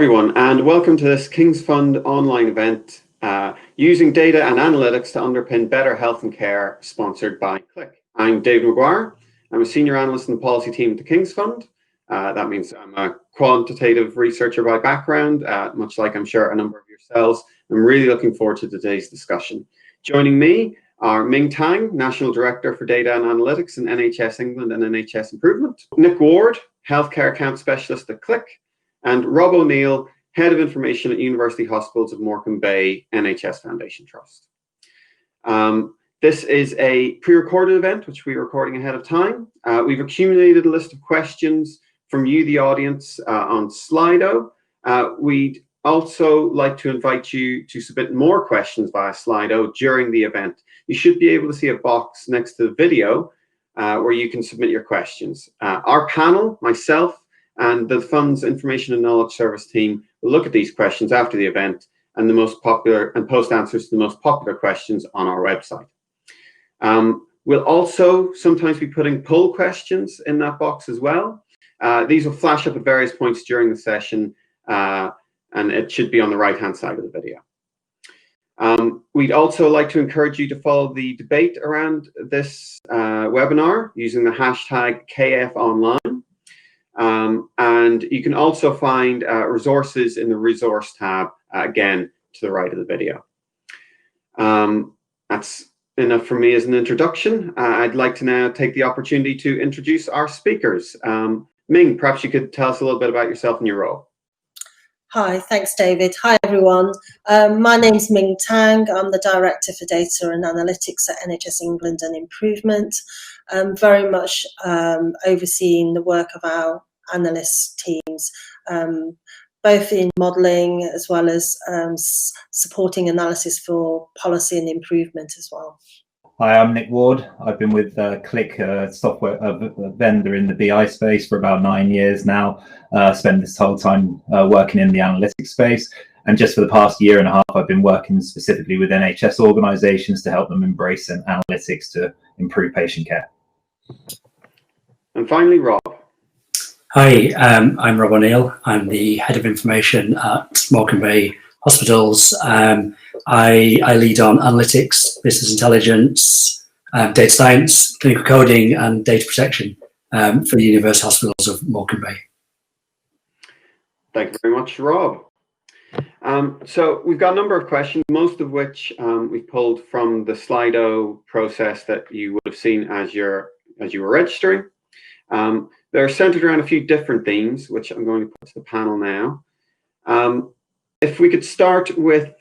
everyone, and welcome to this King's Fund online event, using data and analytics to underpin better health and care, sponsored by Click. I'm David McGuire. I'm a senior analyst in the policy team at the King's Fund. That means I'm a quantitative researcher by background, much like I'm sure a number of yourselves. I'm really looking forward to today's discussion. Joining me are Ming Tang, National Director for Data and Analytics in NHS England and NHS Improvement, Nick Ward, Healthcare Account Specialist at Click, and Rob O'Neill, Head of Information at University Hospitals of Morecambe Bay NHS Foundation Trust. This is a pre-recorded event, which we're recording ahead of time. We've accumulated a list of questions from you, the audience, on Slido. We'd also like to invite you to submit more questions via Slido during the event. You should be able to see a box next to the video where you can submit your questions. Our panel, myself, and the Fund's Information and Knowledge Service team will look at these questions after the event and post answers to the most popular questions on our website. We'll also sometimes be putting poll questions in that box as well. These will flash up at various points during the session, and it should be on the right-hand side of the video. We'd also like to encourage you to follow the debate around this webinar using the hashtag KFOnline. And you can also find resources in the resource tab, again, to the right of the video. That's enough for me as an introduction. I'd like to now take the opportunity to introduce our speakers. Ming, perhaps you could tell us a little bit about yourself and your role. Hi, thanks, David. Hi, everyone. My name's Ming Tang. I'm the Director for Data and Analytics at NHS England and Improvement. Very much overseeing the work of our analyst teams, both in modelling as well as supporting analysis for policy and improvement as well. Hi, I'm Nick Ward. I've been with Click, software vendor in the BI space for about 9 years now. Spent this whole time working in the analytics space. And just for the past year and a half, I've been working specifically with NHS organisations to help them embrace analytics to improve patient care. And finally, Rob. Hi, I'm Rob O'Neill. I'm the Head of Information at Morecambe Bay Hospitals. I lead on analytics, business intelligence, data science, clinical coding and data protection for the University Hospitals of Morecambe Bay. Thank you very much, Rob. So we've got a number of questions, most of which we've pulled from the Slido process that you would have seen as you were registering. They're centered around a few different themes, which I'm going to put to the panel now. If we could start with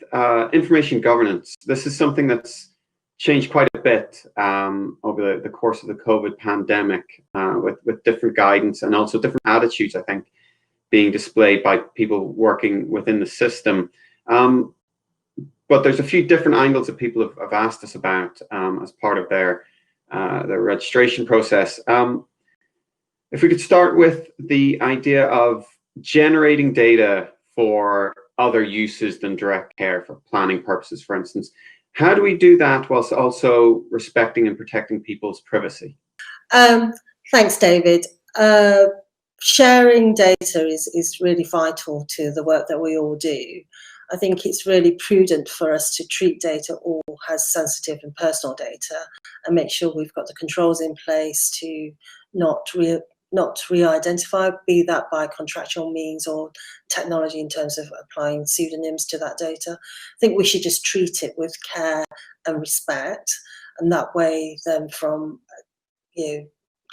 information governance. This is something that's changed quite a bit over the course of the COVID pandemic, with different guidance and also different attitudes, I think, being displayed by people working within the system. But there's a few different angles that people have asked us about as part of their registration process. If we could start with the idea of generating data for other uses than direct care, for planning purposes, for instance. How do we do that whilst also respecting and protecting people's privacy? Thanks, David. Sharing data is really vital to the work that we all do. I think it's really prudent for us to treat data all as sensitive and personal data and make sure we've got the controls in place to not re-identify, be that by contractual means or technology in terms of applying pseudonyms to that data. I think we should just treat it with care and respect, and that way then from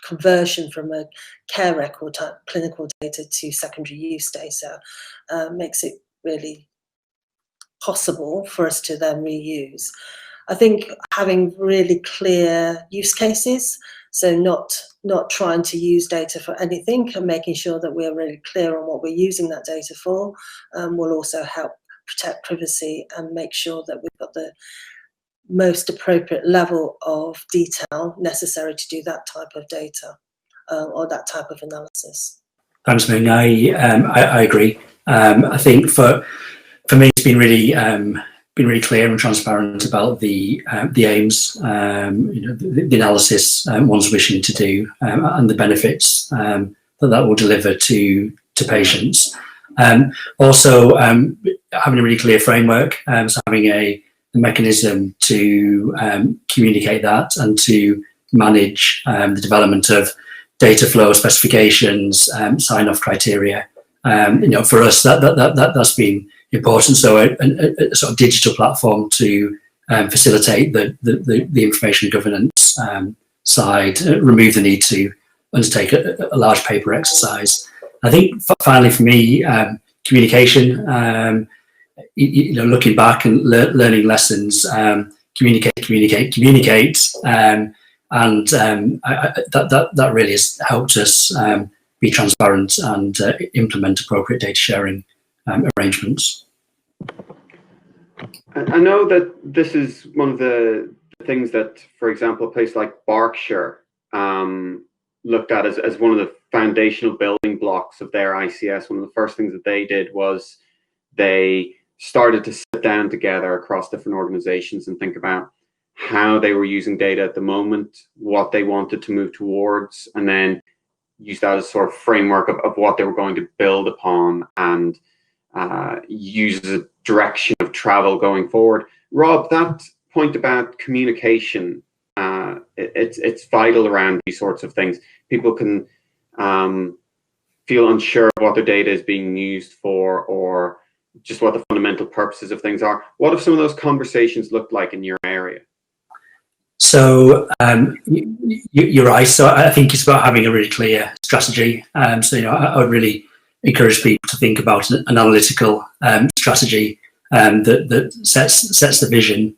conversion from a care record type clinical data to secondary use data makes it really possible for us to then reuse. I think having really clear use cases, so not trying to use data for anything and making sure that we're really clear on what we're using that data for will also help protect privacy and make sure that we've got the most appropriate level of detail necessary to do that type of data or that type of analysis. Thanks, Ming. I agree. I think for me, it's been really clear and transparent about the aims, the analysis one's wishing to do, and the benefits that will deliver to patients. Also, having a really clear framework, so having a mechanism to communicate that and to manage the development of data flow specifications, sign-off criteria. For us, that's been important. So a sort of digital platform to facilitate the information governance side, remove the need to undertake a large paper exercise. I think finally for me, communication. Looking back and learning lessons, communicate, and that really has helped us be transparent and implement appropriate data sharing arrangements. I know that this is one of the things that, for example, a place like Berkshire looked at as one of the foundational building blocks of their ICS. One of the first things that they did was they started to sit down together across different organizations and think about how they were using data at the moment, what they wanted to move towards, and then use that as sort of framework of what they were going to build upon and use as a direction of travel going forward. Rob, that point about communication, it's vital around these sorts of things. People can feel unsure of what their data is being used for, or just what the fundamental purposes of things are. What have some of those conversations looked like in your area? So you're right. So I think it's about having a really clear strategy. So I would really encourage people to think about an analytical strategy that sets the vision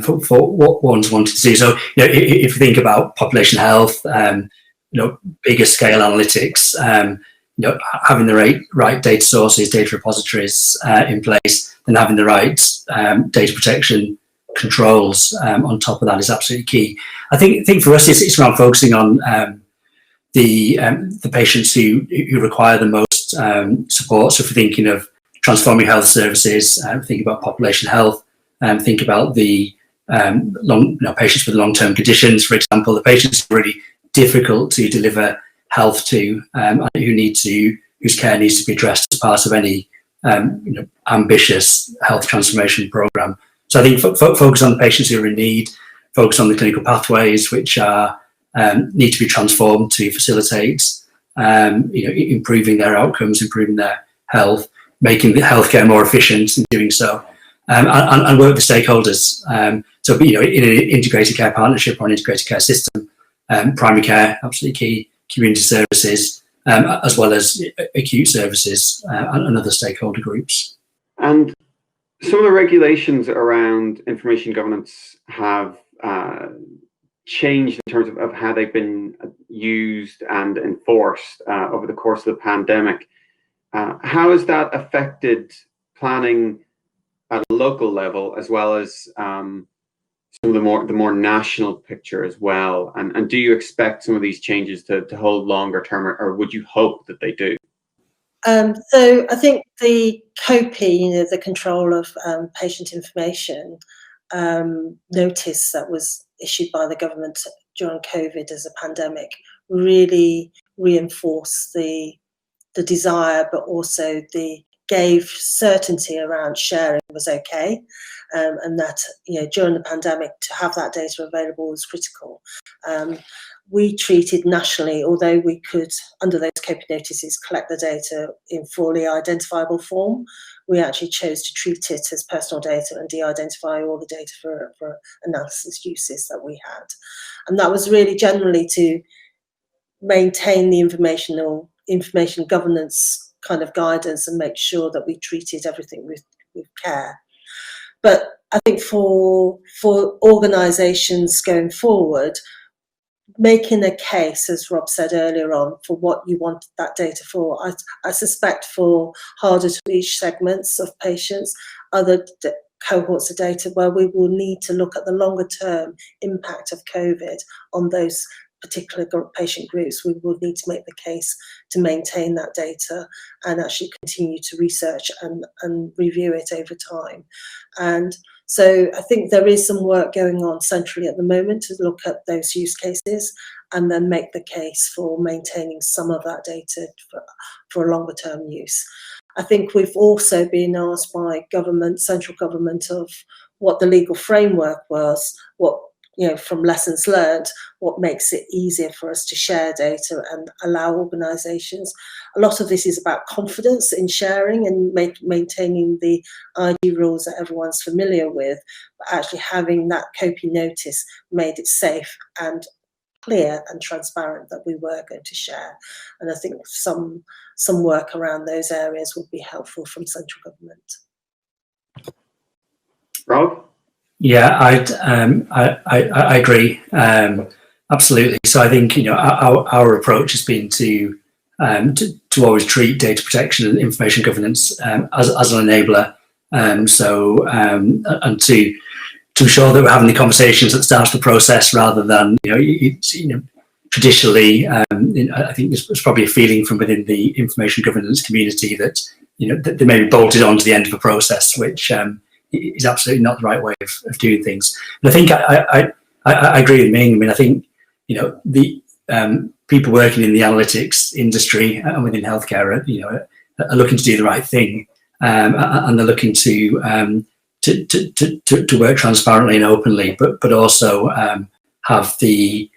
for what one's wanting to do. So if you think about population health, bigger scale analytics, having the right data sources, data repositories in place, and having the right data protection controls on top of that is absolutely key. I think for us it's around focusing on the patients who require the most support. So if we're thinking of transforming health services, think about population health, think about the patients with long-term conditions, for example, the patients who are really difficult to deliver health to, whose care needs to be addressed as part of any ambitious health transformation program. So I think focus on the patients who are in need, focus on the clinical pathways which are need to be transformed to facilitate improving their outcomes, improving their health, making the healthcare more efficient in doing so, and work with stakeholders. So in an integrated care partnership or an integrated care system, primary care absolutely key, community services, as well as acute services and other stakeholder groups. And some of the regulations around information governance have changed in terms of how they've been used and enforced over the course of the pandemic. How has that affected planning at a local level, as well as some of the more national picture as well? And do you expect some of these changes to hold longer term, or would you hope that they do? So I think the COPI, the Control of Patient Information notice that was issued by the government during COVID as a pandemic, really reinforced the desire, but also gave certainty around sharing was okay, and that during the pandemic to have that data available was critical. We treated nationally, although we could, under those COPI notices, collect the data in fully identifiable form. We actually chose to treat it as personal data and de-identify all the data for analysis uses that we had. And that was really generally to maintain the information governance kind of guidance and make sure that we treated everything with care. But I think for organisations going forward, making a case, as Rob said earlier on, for what you want that data for. I suspect for harder to reach segments of patients, other cohorts of data where we will need to look at the longer term impact of COVID on those particular patient groups, we will need to make the case to maintain that data and actually continue to research and review it over time. And so I think there is some work going on centrally at the moment to look at those use cases and then make the case for maintaining some of that data for a longer term use. I think we've also been asked by government, central government, of what the legal framework was, what, from lessons learned, what makes it easier for us to share data and allow organisations. A lot of this is about confidence in sharing and maintaining the ID rules that everyone's familiar with, but actually having that copy notice made it safe and clear and transparent that we were going to share. And I think some work around those areas would be helpful from central government. Rob? Yeah, I agree, absolutely. So I think our approach has been to always treat data protection and information governance as an enabler. And to ensure that we're having the conversations at the start of the process rather than traditionally. I think there's probably a feeling from within the information governance community that that they may be bolted on to the end of a process, which is absolutely not the right way of doing things. And I think I agree with Ming. I mean, I think the people working in the analytics industry and within healthcare are looking to do the right thing, and they're looking to work transparently and openly, but also have the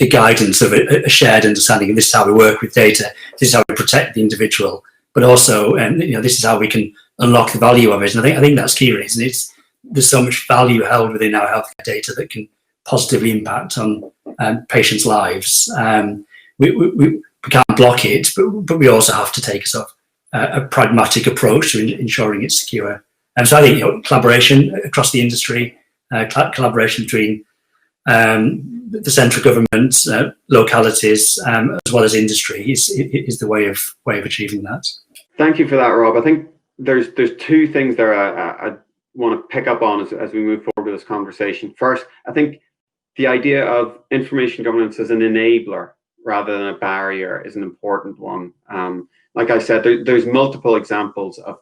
guidance of a shared understanding. And this is how we work with data. This is how we protect the individual, but also this is how we can unlock the value of it. And I think that's key, isn't it? There's so much value held within our healthcare data that can positively impact on patients' lives. We can't block it, but we also have to take a pragmatic approach to ensuring it's secure. And so I think collaboration across the industry, collaboration between the central government, localities, as well as industry is the way of achieving that. Thank you for that, Rob. I think there's two things there I want to pick up on as we move forward with this conversation. First, I think the idea of information governance as an enabler rather than a barrier is an important one. Like I said, there's multiple examples of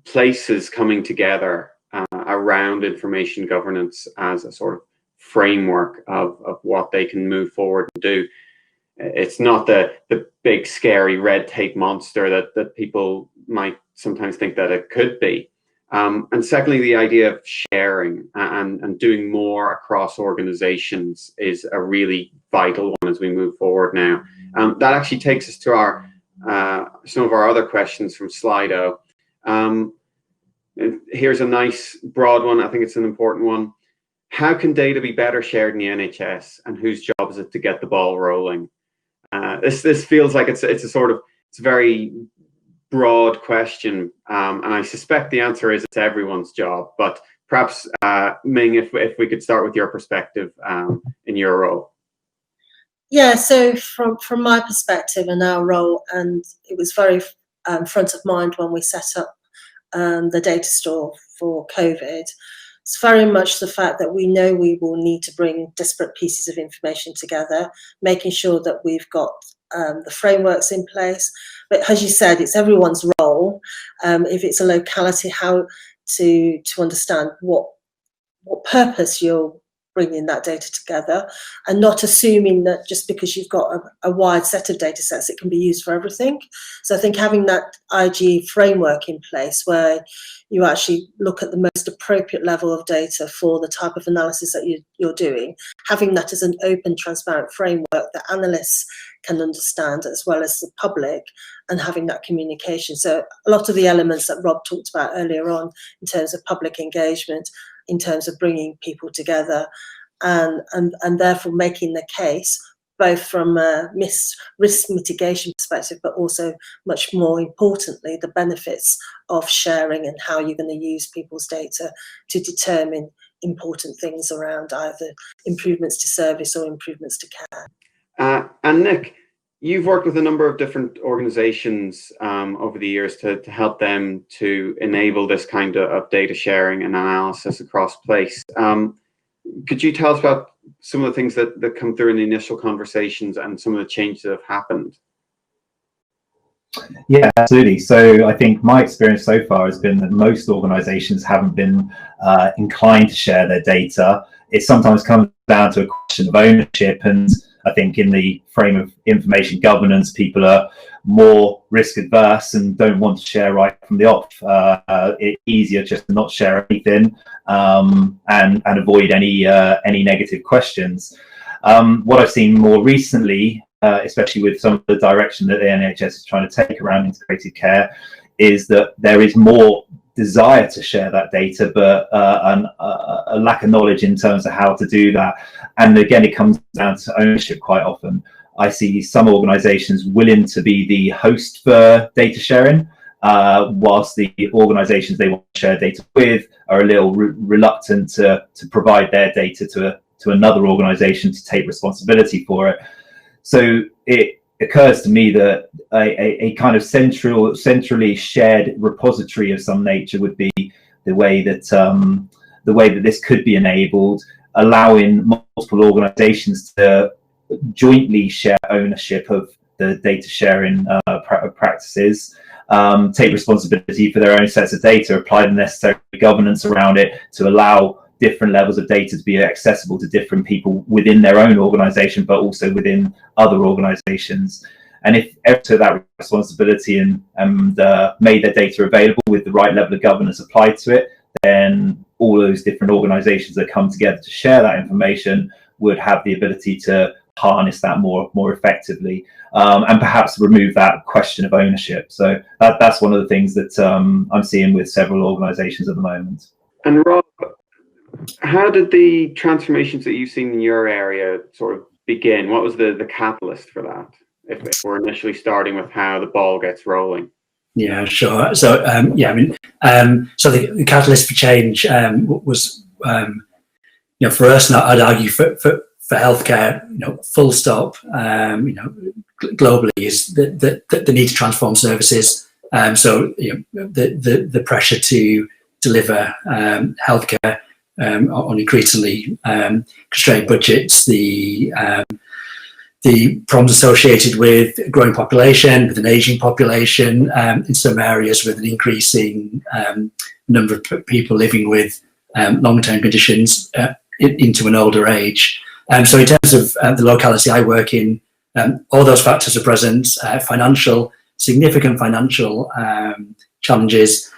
places coming together around information governance as a sort of framework of what they can move forward and do. It's not the big scary red tape monster that people might sometimes think that it could be. And secondly, the idea of sharing and doing more across organizations is a really vital one as we move forward now. That actually takes us to our some of our other questions from Slido. Here's a nice broad one. I think it's an important one. How can data be better shared in the NHS, and whose job is it to get the ball rolling? This feels like it's a very broad question, and I suspect the answer is it's everyone's job. But perhaps, Ming, if we could start with your perspective in your role. Yeah, so from my perspective and our role, and it was very front of mind when we set up the data store for COVID. It's very much the fact that we know we will need to bring disparate pieces of information together, making sure that we've got the frameworks in place. But as you said, it's everyone's role. If it's a locality, how to understand what purpose you're bringing that data together, and not assuming that just because you've got a wide set of data sets, it can be used for everything. So I think having that IG framework in place where you actually look at the most appropriate level of data for the type of analysis that you're doing, having that as an open, transparent framework that analysts can understand as well as the public, and having that communication. So a lot of the elements that Rob talked about earlier on in terms of public engagement, in terms of bringing people together, and therefore making the case, both from a risk mitigation perspective, but also much more importantly, the benefits of sharing and how you're going to use people's data to determine important things around either improvements to service or improvements to care. And Nick, you've worked with a number of different organizations over the years to help them to enable this kind of data sharing and analysis across place. Could you tell us about some of the things that come through in the initial conversations and some of the changes that have happened? Yeah, absolutely. So I think my experience so far has been that most organizations haven't been inclined to share their data. It sometimes comes down to a question of ownership, and I think in the frame of information governance, people are more risk adverse and don't want to share right from the off. It's easier just to not share anything and avoid any negative questions. What I've seen more recently, especially with some of the direction that the NHS is trying to take around integrated care, is that there is more desire to share that data, but a lack of knowledge in terms of how to do that. And again, it comes down to ownership quite often. I see some organizations willing to be the host for data sharing, whilst the organizations they want to share data with are a little reluctant to provide their data to another organization to take responsibility for it. So it occurs to me that a kind of centrally shared repository of some nature would be the way that this could be enabled, allowing multiple organizations to jointly share ownership of the data sharing practices, take responsibility for their own sets of data, apply the necessary governance around it to allow different levels of data to be accessible to different people within their own organization, but also within other organizations. And if ever took that responsibility and made their data available with the right level of governance applied to it, then all those different organizations that come together to share that information would have the ability to harness that more effectively, and perhaps remove that question of ownership. So that's one of the things that I'm seeing with several organizations at the moment. And Rob, how did the transformations that you've seen in your area sort of begin? What was the catalyst for that, if we're initially starting with how the ball gets rolling? Yeah, sure. So so the catalyst for change was for us, and I'd argue for healthcare, full stop, globally, is the need to transform services. So the pressure to deliver healthcare on increasingly constrained budgets, the problems associated with a growing population, with an aging population, in some areas with an increasing number of people living with long-term conditions into an older age. So in terms of the locality I work in, all those factors are present: significant financial challenges,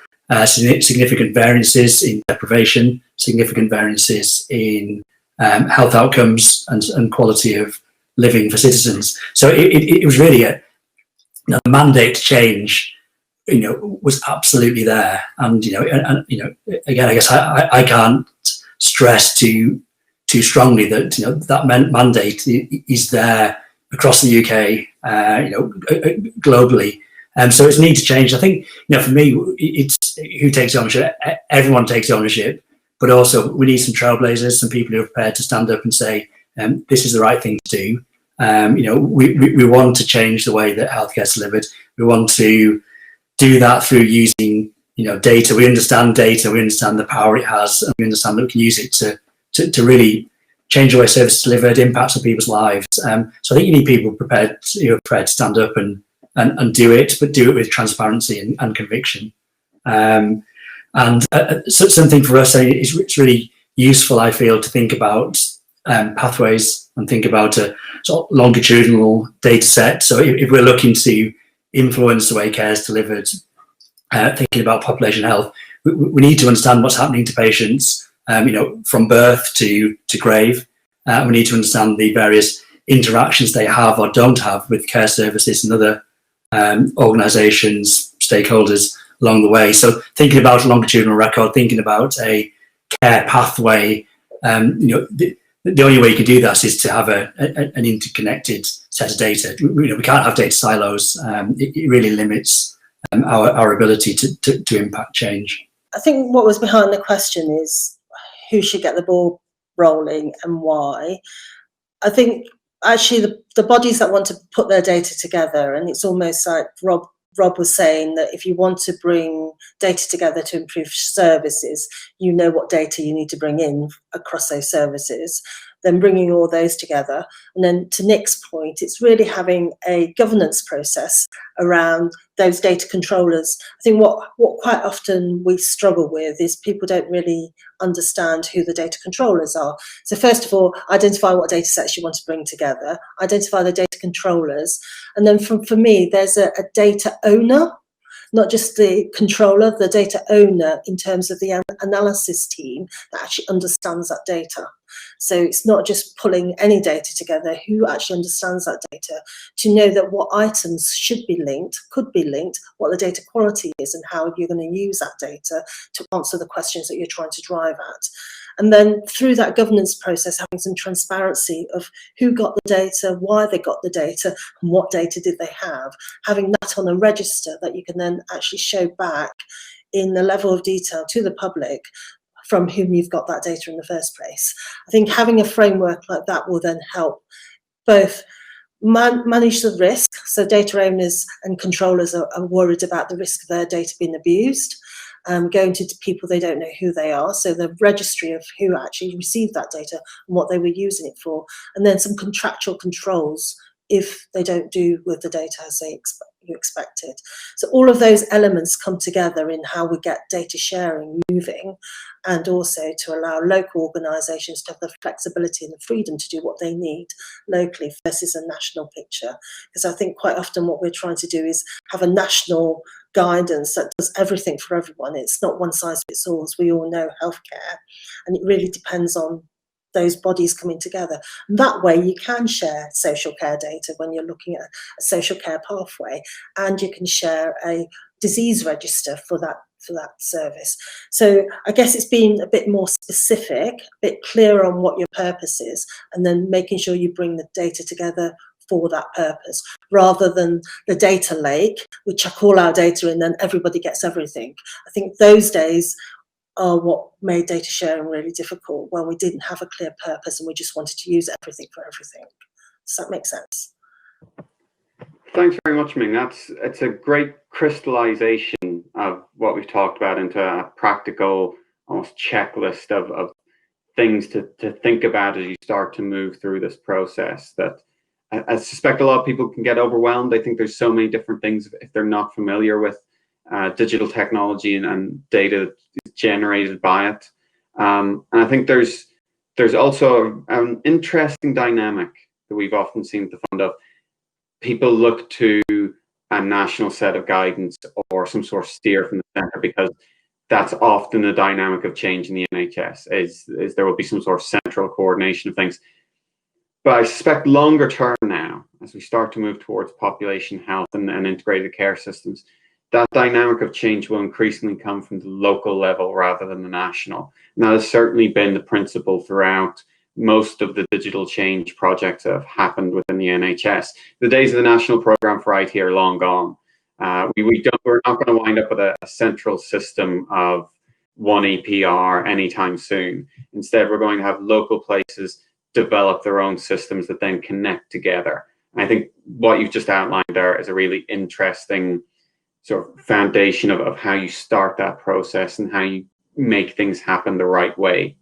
significant variances in deprivation, significant variances in health outcomes and quality of living for citizens. So it was really the mandate to change, was absolutely there. And again, I guess I can't stress too strongly that that mandate is there across the UK, globally. So it's need to change. I think, for me, it's who takes ownership. Everyone takes ownership, but also we need some trailblazers, some people who are prepared to stand up and say, this is the right thing to do. We want to change the way that healthcare is delivered. We want to do that through using, data. We understand data. We understand the power it has, and we understand that we can use it to really change the way service is delivered, impacts on people's lives. So I think you need people prepared to stand up and do it, but do it with transparency and conviction. So something for us, it's really useful, I feel, to think about pathways and think about a sort of longitudinal data set. So if we're looking to influence the way care is delivered, thinking about population health, we need to understand what's happening to patients, from birth to grave. We need to understand the various interactions they have or don't have with care services and other organisations, stakeholders along the way. So thinking about a longitudinal record, thinking about a care pathway, the only way you can do that is to have an interconnected set of data. We can't have data silos. It really limits our ability to impact change. I think what was behind the question is who should get the ball rolling and why. I think actually the bodies that want to put their data together, and it's almost like Rob was saying, that if you want to bring data together to improve services, you know what data you need to bring in across those services. then bringing all those together. And then to Nick's point, it's really having a governance process around those data controllers. I think what quite often we struggle with is people don't really understand who the data controllers are. So first of all, identify what data sets you want to bring together, identify the data controllers, and then for me, there's a data owner, not just the controller, the data owner in terms of the analysis team that actually understands that data. So it's not just pulling any data together, who actually understands that data to know that what items should be linked, could be linked, what the data quality is and how you're going to use that data to answer the questions that you're trying to drive at. And then through that governance process, having some transparency of who got the data, why they got the data, and what data did they have. Having that on a register that you can then actually show back in the level of detail to the public from whom you've got that data in the first place. I think having a framework like that will then help both manage the risk. So data owners and controllers are worried about the risk of their data being abused. Going to people they don't know who they are, so the registry of who actually received that data and what they were using it for, and then some contractual controls if they don't do with the data as you expected. So all of those elements come together in how we get data sharing moving, and also to allow local organisations to have the flexibility and the freedom to do what they need locally versus a national picture. Because I think quite often what we're trying to do is have a national guidance that does everything for everyone. It's not one size fits all, as we all know, healthcare, and it really depends on those bodies coming together. And that way you can share social care data when you're looking at a social care pathway, and you can share a disease register for that service. So I guess it's being a bit more specific, a bit clearer on what your purpose is, and then making sure you bring the data together for that purpose, rather than the data lake, which chuck all our data in, then everybody gets everything. I think those days are what made data sharing really difficult, when we didn't have a clear purpose and we just wanted to use everything for everything. Does that make sense? Thanks very much, Ming. It's a great crystallization of what we've talked about into a practical, almost checklist of things to think about as you start to move through this process. That I suspect a lot of people can get overwhelmed. I think there's so many different things if they're not familiar with digital technology and data generated by it. And I think there's also an interesting dynamic that we've often seen at the fund of people look to a national set of guidance or some sort of steer from the centre, because that's often the dynamic of change in the NHS, is there will be some sort of central coordination of things. But I suspect longer term now, as we start to move towards population health and integrated care systems, that dynamic of change will increasingly come from the local level rather than the national. And that has certainly been the principle throughout most of the digital change projects that have happened within the NHS. The days of the national programme for IT are long gone. We're not going to wind up with a central system of one EPR anytime soon. Instead, we're going to have local places develop their own systems that then connect together. And I think what you've just outlined there is a really interesting sort of foundation of how you start that process and how you make things happen the right way.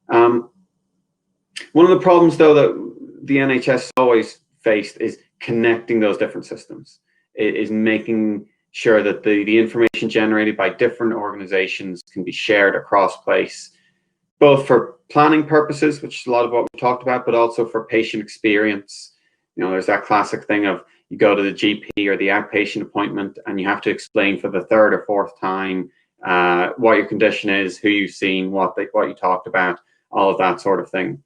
One of the problems, though, that the NHS always faced is connecting those different systems, is making sure that the information generated by different organizations can be shared across place, both for planning purposes, which is a lot of what we talked about, but also for patient experience. You know, there's that classic thing of you go to the GP or the outpatient appointment and you have to explain for the third or fourth time what your condition is, who you've seen, what you talked about, all of that sort of thing.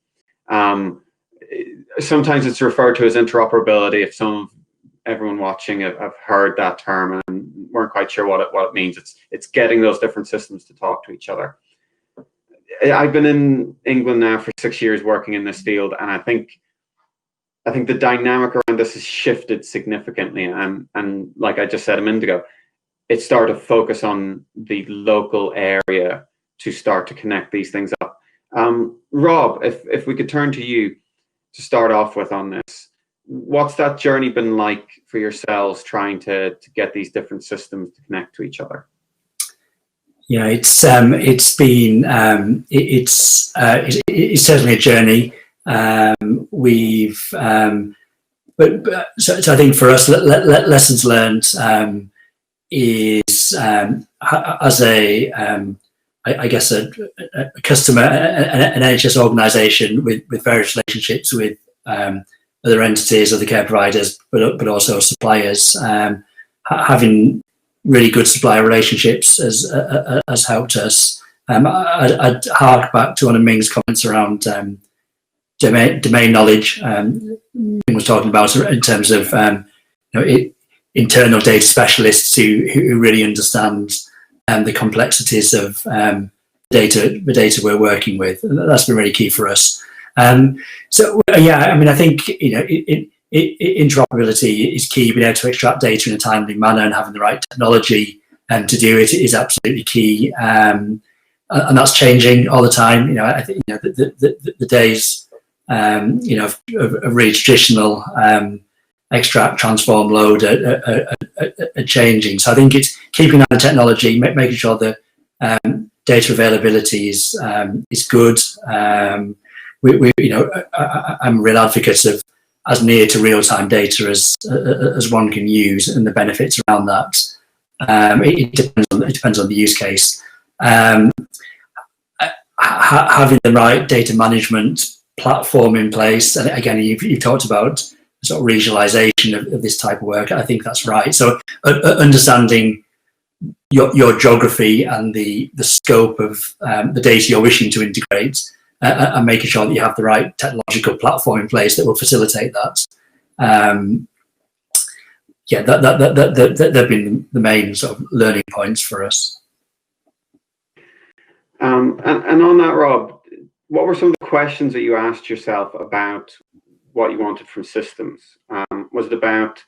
Sometimes it's referred to as interoperability. If everyone watching have heard that term and weren't quite sure what it means, it's getting those different systems to talk to each other. I've been in England now for 6 years working in this field, and I think the dynamic around this has shifted significantly. And like I just said a minute ago, it started to focus on the local area to start to connect these things up. Rob, if we could turn to you to start off with on this, what's that journey been like for yourselves trying to get these different systems to connect to each other? Yeah, it's certainly a journey. So I think for us, lessons learned is as I guess a customer, an NHS organisation with various relationships with other entities, other care providers, but also suppliers. Having really good supplier relationships has helped us. I'd hark back to one of Ming's comments around domain knowledge. Ming was talking about in terms of internal data specialists who really understand the complexities of the data we're working with. That's been really key for us. So yeah, I mean, I think interoperability is key. Being able to extract data in a timely manner and having the right technology to do it is absolutely key. And that's changing all the time. I think the days of really traditional extract, transform, load are changing. So I think it's keeping that technology, making sure that data availability is good. I'm a real advocate of as near to real-time data as one can use, and the benefits around that. It depends on the use case. Having the right data management platform in place, and again, you've talked about sort of regionalization of this type of work. I think that's right. So understanding your geography and the scope of the data you're wishing to integrate, and making sure that you have the right technological platform in place that will facilitate that. They've been the main sort of learning points for us. And on that, Rob, what were some of the questions that you asked yourself about what you wanted from systems? Was it about,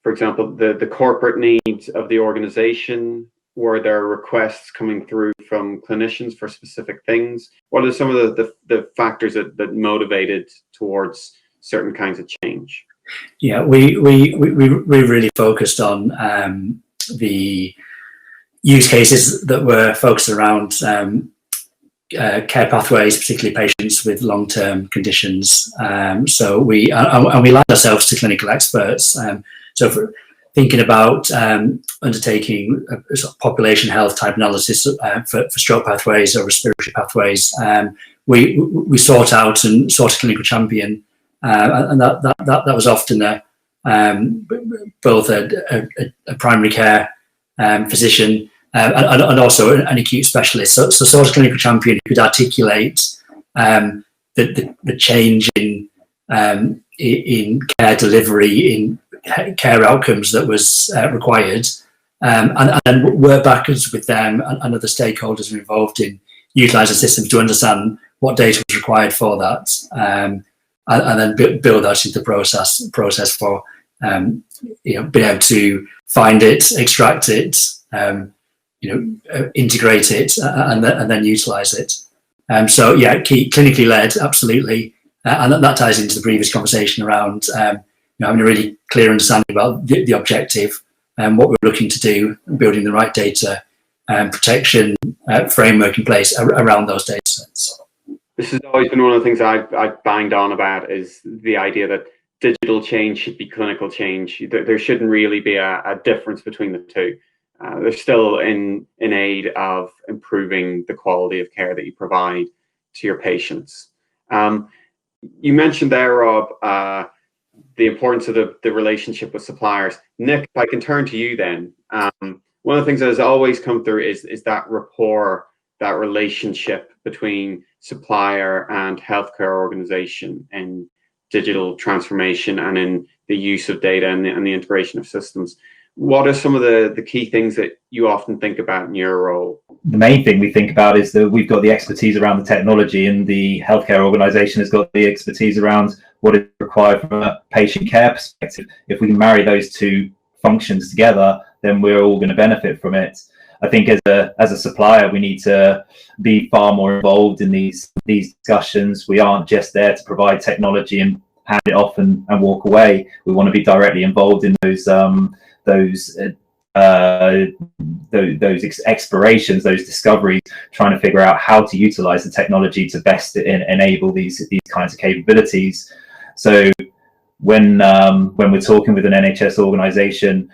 for example, the corporate needs of the organization? Were there requests coming through from clinicians for specific things? What are some of the factors that motivated towards certain kinds of change? Yeah, we really focused on the use cases that were focused around care pathways, particularly patients with long-term conditions. So we aligned ourselves to clinical experts. So for thinking about undertaking a sort of population health type analysis for stroke pathways or respiratory pathways, we sought a clinical champion, and that was often both a primary care physician and also an acute specialist. So sought a clinical champion who could articulate the change in care delivery, in care outcomes that was required, and then work backwards with them and other stakeholders involved in utilising systems to understand what data was required for that, and then build that into the process for being able to find it, extract it, integrate it, and then utilise it. So yeah, clinically led, absolutely, and that ties into the previous conversation around having a really clear understanding about the objective and what we're looking to do, building the right data protection framework in place around those data sets. This has always been one of the things I've banged on about, is the idea that digital change should be clinical change. There shouldn't really be a difference between the two. They're still in aid of improving the quality of care that you provide to your patients. You mentioned there, Rob, the importance of the relationship with suppliers. Nick, if I can turn to you then. One of the things that has always come through is that rapport, that relationship between supplier and healthcare organization and digital transformation and in the use of data and the integration of systems. What are some of the key things that you often think about in your role? The main thing we think about is that we've got the expertise around the technology, and the healthcare organization has got the expertise around what is required from a patient care perspective. If we can marry those two functions together, then we're all going to benefit from it. I think as a supplier, we need to be far more involved in these discussions. We aren't just there to provide technology and hand it off and walk away. We want to be directly involved in those those explorations, those discoveries, trying to figure out how to utilize the technology to best enable these kinds of capabilities. So when we're talking with an NHS organization,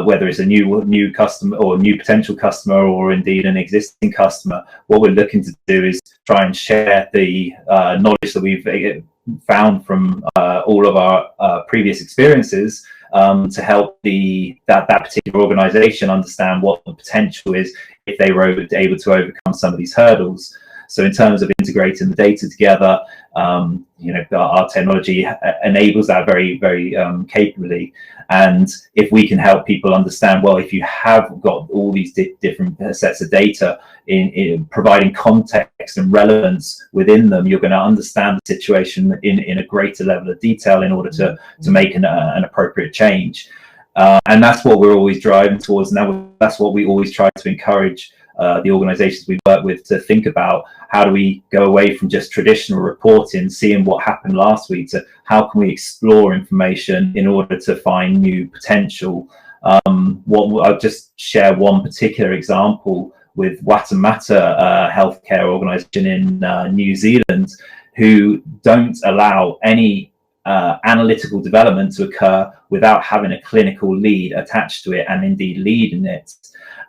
whether it's a new customer or new potential customer, or indeed an existing customer, what we're looking to do is try and share the knowledge that we've found from all of our previous experiences, to help that particular organization understand what the potential is if they were able to overcome some of these hurdles. So in terms of integrating the data together, our technology enables that very, very capably. And if we can help people understand, well, if you have got all these different sets of data, in providing context and relevance within them, you're going to understand the situation in a greater level of detail in order to make an appropriate change. And that's what we're always driving towards. And that's what we always try to encourage the organizations we work with to think about. How do we go away from just traditional reporting, seeing what happened last week, to how can we explore information in order to find new potential? I'll just share one particular example with Waitemata healthcare organization in New Zealand, who don't allow any analytical development to occur without having a clinical lead attached to it, and indeed leading it.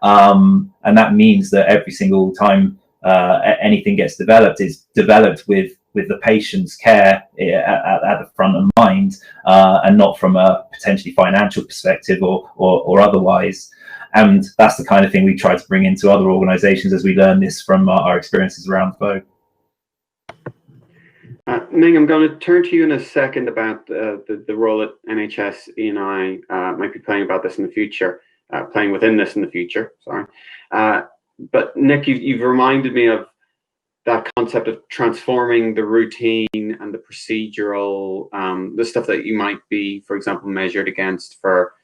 And that means that every single time anything gets developed, is developed with the patient's care at the front of mind, and not from a potentially financial perspective or otherwise. And that's the kind of thing we try to bring into other organizations as we learn this from our experiences around the globe. Ming, I'm going to turn to you in a second about the role that NHS E&I might be playing about this in the future, playing within this in the future, sorry. But Nick, you've reminded me of that concept of transforming the routine and the procedural, the stuff that you might be, for example, measured against for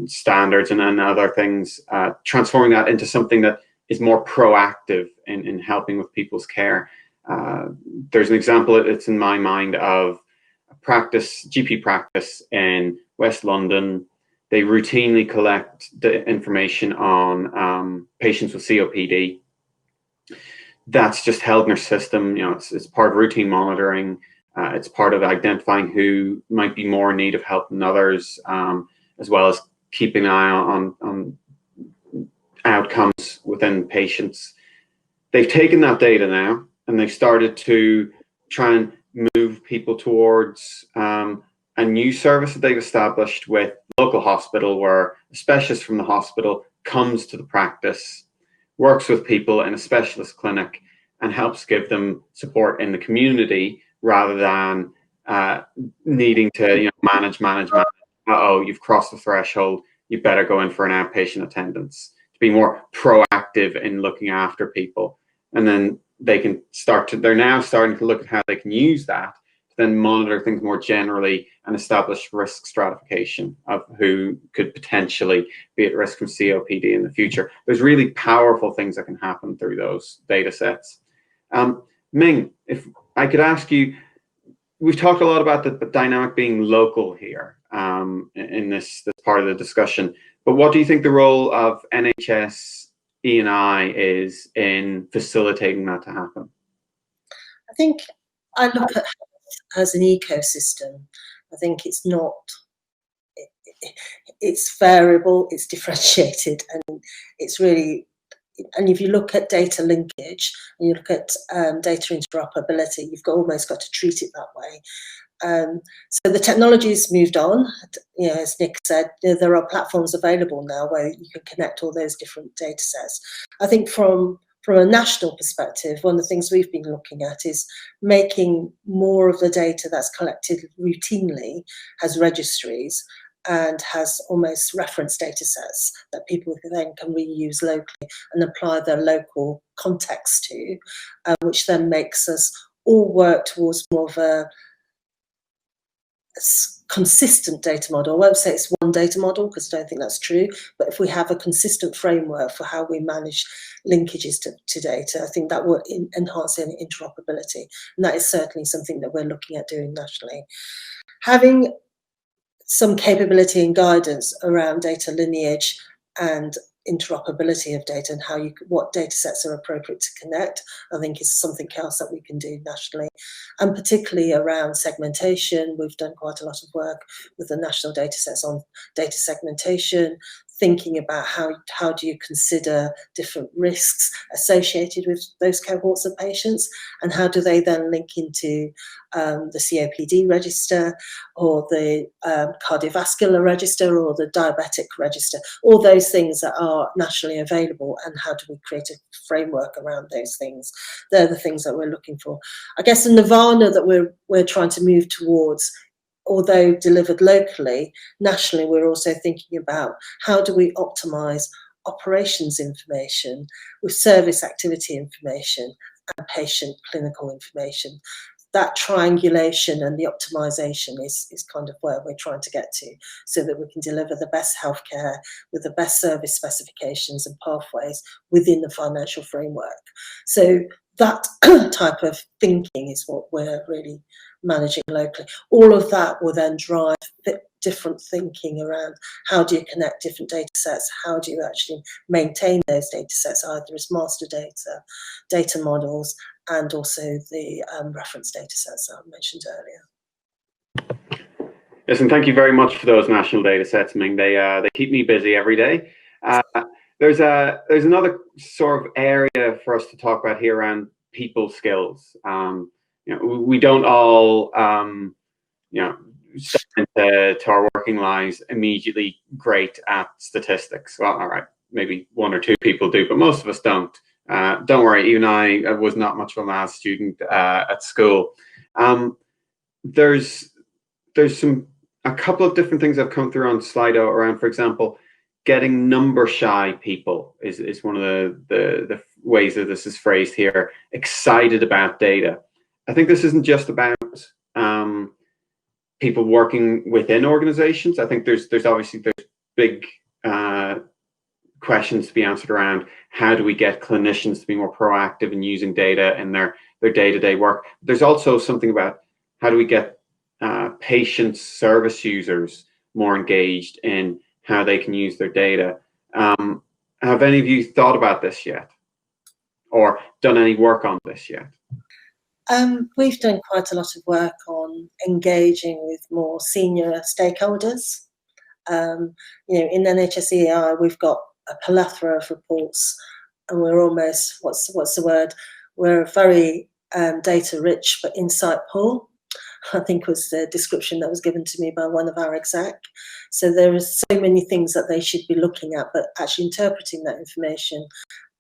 standards and other things, transforming that into something that is more proactive in helping with people's care. There's an example that's in my mind of a GP practice in West London. They routinely collect the information on patients with COPD. That's just held in their system. It's part of routine monitoring. It's part of identifying who might be more in need of help than others, as well as keeping an eye on outcomes within patients. They've taken that data now, and they've started to try and move people towards a new service that they've established with local hospital, where a specialist from the hospital comes to the practice, works with people in a specialist clinic, and helps give them support in the community, rather than needing to manage. Uh-oh, you've crossed the threshold, you better go in for an outpatient attendance. To be more proactive in looking after people. And then they're now starting to look at how they can use that to then monitor things more generally and establish risk stratification of who could potentially be at risk from COPD in the future. There's really powerful things that can happen through those data sets. Ming, if I could ask you, we've talked a lot about the dynamic being local here in this part of the discussion, but what do you think the role of NHS E&I is in facilitating that to happen? I think I look at health as an ecosystem. I think it's variable, it's differentiated, and it's really, and if you look at data linkage and you look at data interoperability, you've almost got to treat it that way. So the technology's moved on. As Nick said, there are platforms available now where you can connect all those different data sets. I think from a national perspective, one of the things we've been looking at is making more of the data that's collected routinely has registries and has almost reference data sets that people then can reuse locally and apply their local context to, which then makes us all work towards more of a consistent data model. I won't say it's one data model because I don't think that's true, but if we have a consistent framework for how we manage linkages to data, I think that will enhance interoperability, and that is certainly something that we're looking at doing nationally. Having some capability and guidance around data lineage and interoperability of data, and what data sets are appropriate to connect, I think is something else that we can do nationally. And particularly around segmentation, we've done quite a lot of work with the national data sets on data segmentation, thinking about how do you consider different risks associated with those cohorts of patients, and how do they then link into the COPD register, or the cardiovascular register, or the diabetic register, all those things that are nationally available, and how do we create a framework around those things. They're the things that we're looking for. I guess the nirvana that we're trying to move towards, although delivered locally, nationally, we're also thinking about how do we optimise operations information with service activity information and patient clinical information. That triangulation and the optimisation is kind of where we're trying to get to, so that we can deliver the best healthcare with the best service specifications and pathways within the financial framework. So that type of thinking is what we're really managing locally. All of that will then drive different thinking around how do you connect different data sets, how do you actually maintain those data sets, either as master data models, and also the reference data sets that I mentioned earlier. Yes, and thank you very much for those national data sets, Ming. They keep me busy every day. There's another sort of area for us to talk about here around people skills. We don't all step into our working lives immediately great at statistics. Well, all right, maybe one or two people do, but most of us don't. Don't worry, even I was not much of a maths student at school. There's a couple of different things that have come through on Slido around, for example, getting number shy people is one of the ways that this is phrased here. Excited about data. I think this isn't just about people working within organizations. I think there's big questions to be answered around how do we get clinicians to be more proactive in using data in their day-to-day work. There's also something about how do we get patient service users more engaged in how they can use their data. Have any of you thought about this yet, or done any work on this yet? We've done quite a lot of work on engaging with more senior stakeholders. In NHS-EI, we've got a plethora of reports, and we're almost, what's the word? We're very data rich but insight poor, I think was the description that was given to me by one of our exec. So there are so many things that they should be looking at, but actually interpreting that information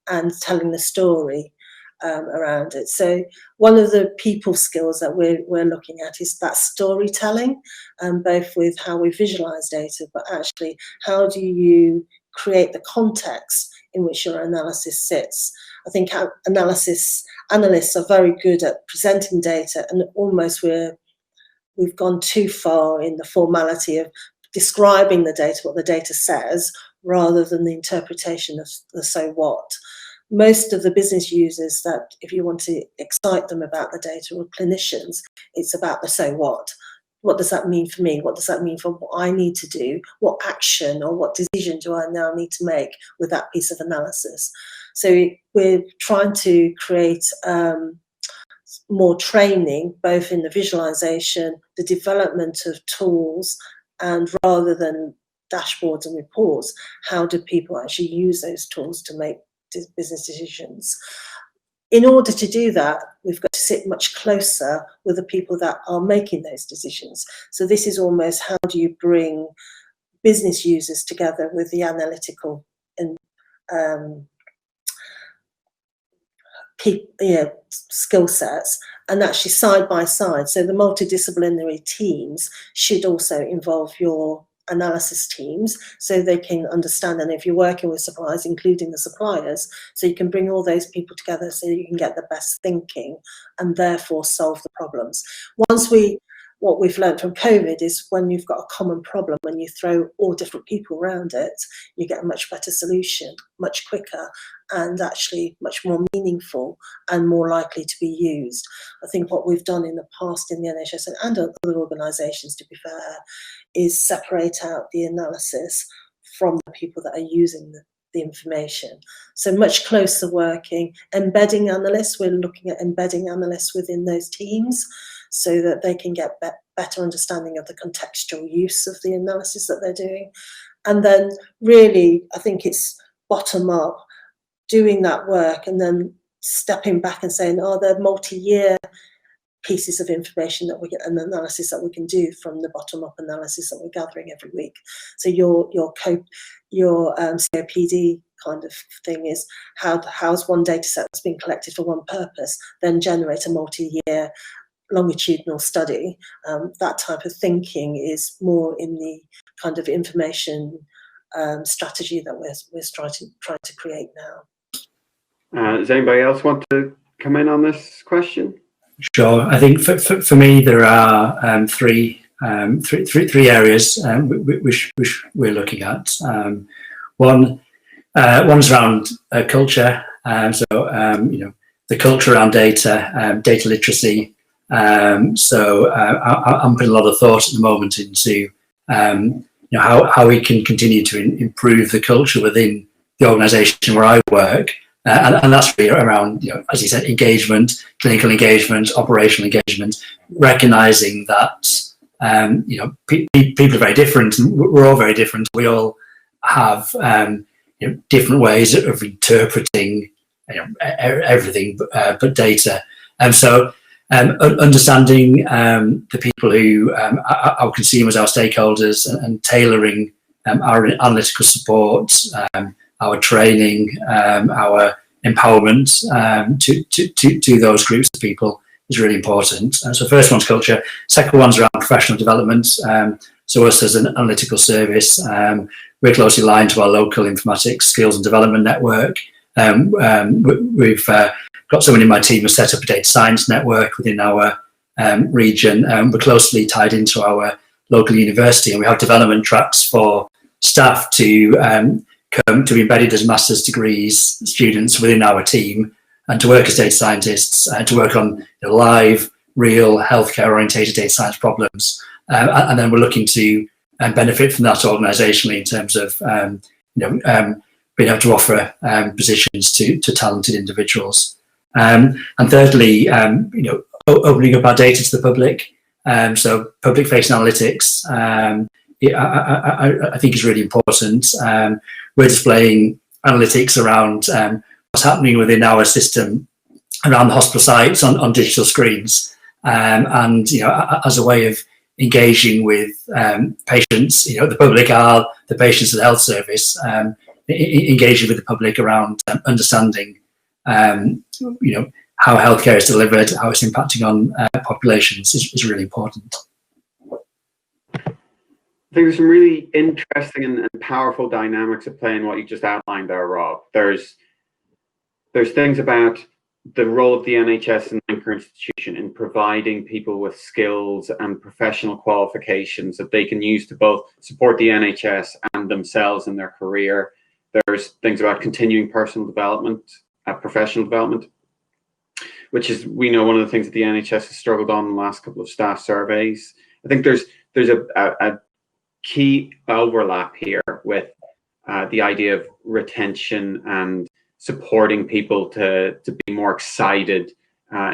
and telling the story around it. So one of the people skills that we're looking at is that storytelling, both with how we visualize data, but actually how do you create the context in which your analysis sits. I think analysts are very good at presenting data, and almost we've gone too far in the formality of describing the data, what the data says, rather than the interpretation of the so what. Most of the business users, that if you want to excite them about the data, or clinicians, it's about the so what. What does that mean for me? What does that mean for what I need to do? What action or what decision do I now need to make with that piece of analysis? So we're trying to create more training, both in the visualization, the development of tools, and rather than dashboards and reports, how do people actually use those tools to make business decisions? In order to do that, we've got to sit much closer with the people that are making those decisions. So this is almost, how do you bring business users together with the analytical and skill sets, and actually side by side. So the multidisciplinary teams should also involve your analysis teams, so they can understand, and if you're working with suppliers, including the suppliers, so you can bring all those people together so you can get the best thinking and therefore solve the problems. What we've learned from COVID is when you've got a common problem, when you throw all different people around it, you get a much better solution, much quicker, and actually much more meaningful and more likely to be used. I think what we've done in the past in the NHS and other organisations, to be fair, is separate out the analysis from the people that are using the information. So much closer working, embedding analysts. We're looking at embedding analysts within those teams so that they can get better understanding of the contextual use of the analysis that they're doing. And then really, I think it's bottom up, doing that work and then stepping back and saying, oh, they're multi-year pieces of information that we get, an analysis that we can do from the bottom-up analysis that we're gathering every week. So your COPD kind of thing is how's one data set that's been collected for one purpose, then generate a multi-year longitudinal study. That type of thinking is more in the kind of information strategy that we're trying to create now. Does anybody else want to come in on this question? Sure. I think for me there are three areas which we're looking at. One is around culture. The culture around data literacy. So I'm putting a lot of thought at the moment into how we can continue to improve the culture within the organisation where I work. And that's really around, as you said, engagement, clinical engagement, operational engagement, recognising that, people are very different and we're all very different. We all have, different ways of interpreting, everything but data. And so understanding the people who, our consumers, our stakeholders, and tailoring our analytical support, our training, our empowerment to those groups of people is really important. So first one's culture. Second one's around professional development. So us as an analytical service, we're closely aligned to our local informatics skills and development network. We've got someone in my team who set up a data science network within our region. We're closely tied into our local university, and we have development tracks for staff to be embedded as master's degrees students within our team and to work as data scientists, to work on live, real healthcare orientated data science problems. And then we're looking to benefit from that organisationally in terms of being able to offer positions to talented individuals. And thirdly, opening up our data to the public. So public facing analytics, I think is really important. We're displaying analytics around what's happening within our system around the hospital sites on digital screens, and as a way of engaging with patients. The public are the patients of the health service, engaging with the public around understanding how healthcare is delivered, how it's impacting on populations is really important. I think there's some really interesting and powerful dynamics at play in what you just outlined there, Rob. There's things about the role of the NHS and anchor institution in providing people with skills and professional qualifications that they can use to both support the NHS and themselves in their career. There's things about continuing personal development, professional development, which is, we know, one of the things that the NHS has struggled on in the last couple of staff surveys. I think there's a key overlap here with the idea of retention and supporting people to be more excited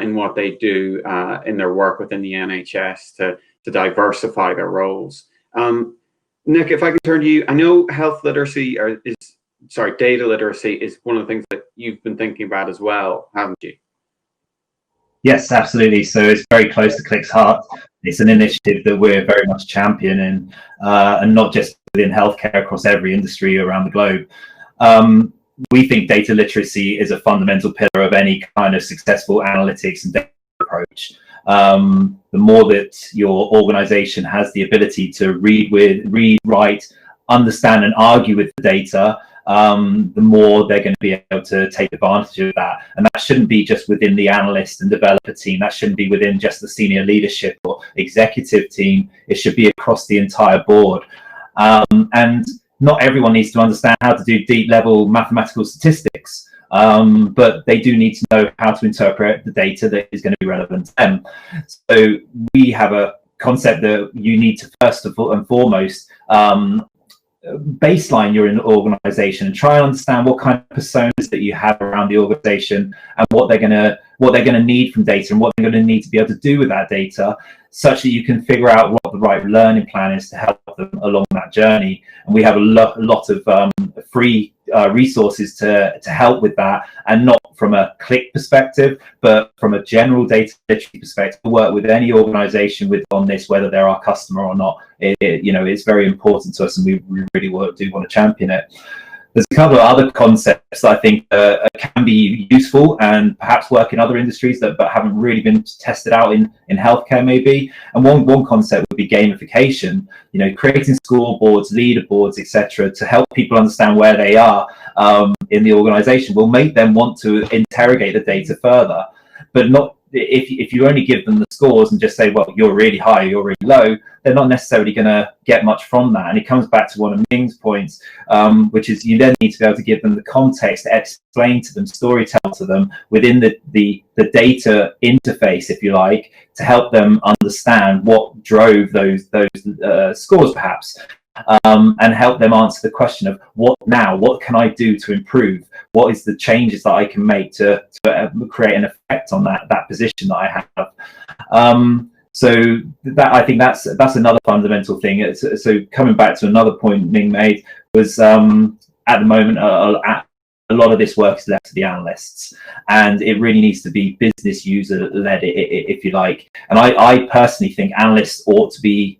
in what they do in their work within the NHS, to diversify their roles. Nick, if I can turn to you, I know data literacy is one of the things that you've been thinking about as well, haven't you? Yes, absolutely. So it's very close to CLIC's heart. It's an initiative that we're very much championing, and not just within healthcare, across every industry around the globe. We think data literacy is a fundamental pillar of any kind of successful analytics and data approach. The more that your organization has the ability to read, write, understand and argue with the data, the more they're going to be able to take advantage of that. And that shouldn't be just within the analyst and developer team. That shouldn't be within just the senior leadership or executive team. It should be across the entire board. And not everyone needs to understand how to do deep level mathematical statistics, but they do need to know how to interpret the data that is going to be relevant to them. So we have a concept that you need to first and foremost baseline your organization and try and understand what kind of personas that you have around the organization and what they're going to need from data and what they're going to need to be able to do with that data, such that you can figure out what the right learning plan is to help them along that journey. And we have a lot of free resources to help with that, and not from a click perspective, but from a general data literacy perspective. We work with any organization on this, whether they're our customer or not. It's very important to us, and we really do want to champion it. There's a couple of other concepts that I think can be useful and perhaps work in other industries but haven't really been tested out in healthcare maybe. And one concept would be gamification, creating scoreboards, leaderboards, etc., to help people understand where they are in the organization will make them want to interrogate the data further. But not if you only give them the scores and just say, well, you're really high, you're really low, they're not necessarily going to get much from that. And it comes back to one of Ming's points, which is you then need to be able to give them the context, explain to them, storytell to them within the data interface, if you like, to help them understand what drove those scores perhaps. And help them answer the question of what can I do to improve? What is the changes that I can make to create an effect on that position that I have? So that, I think that's another fundamental thing. So coming back to another point Ming made was at the moment a lot of this work is left to the analysts, and it really needs to be business user led, if you like. And I personally think analysts ought to be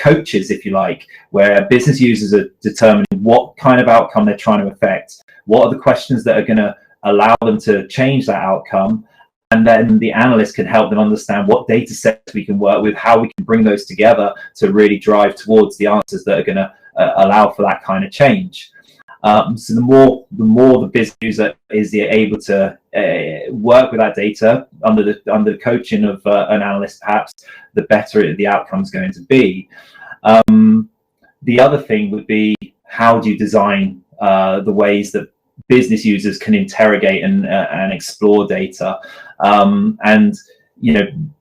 coaches, if you like, where business users are determining what kind of outcome they're trying to affect, what are the questions that are going to allow them to change that outcome, and then the analyst can help them understand what data sets we can work with, how we can bring those together to really drive towards the answers that are going to allow for that kind of change. So the more the business user is able to work with that data under the coaching of an analyst, perhaps, the better the outcome is going to be. The other thing would be, how do you design the ways that business users can interrogate and explore data? And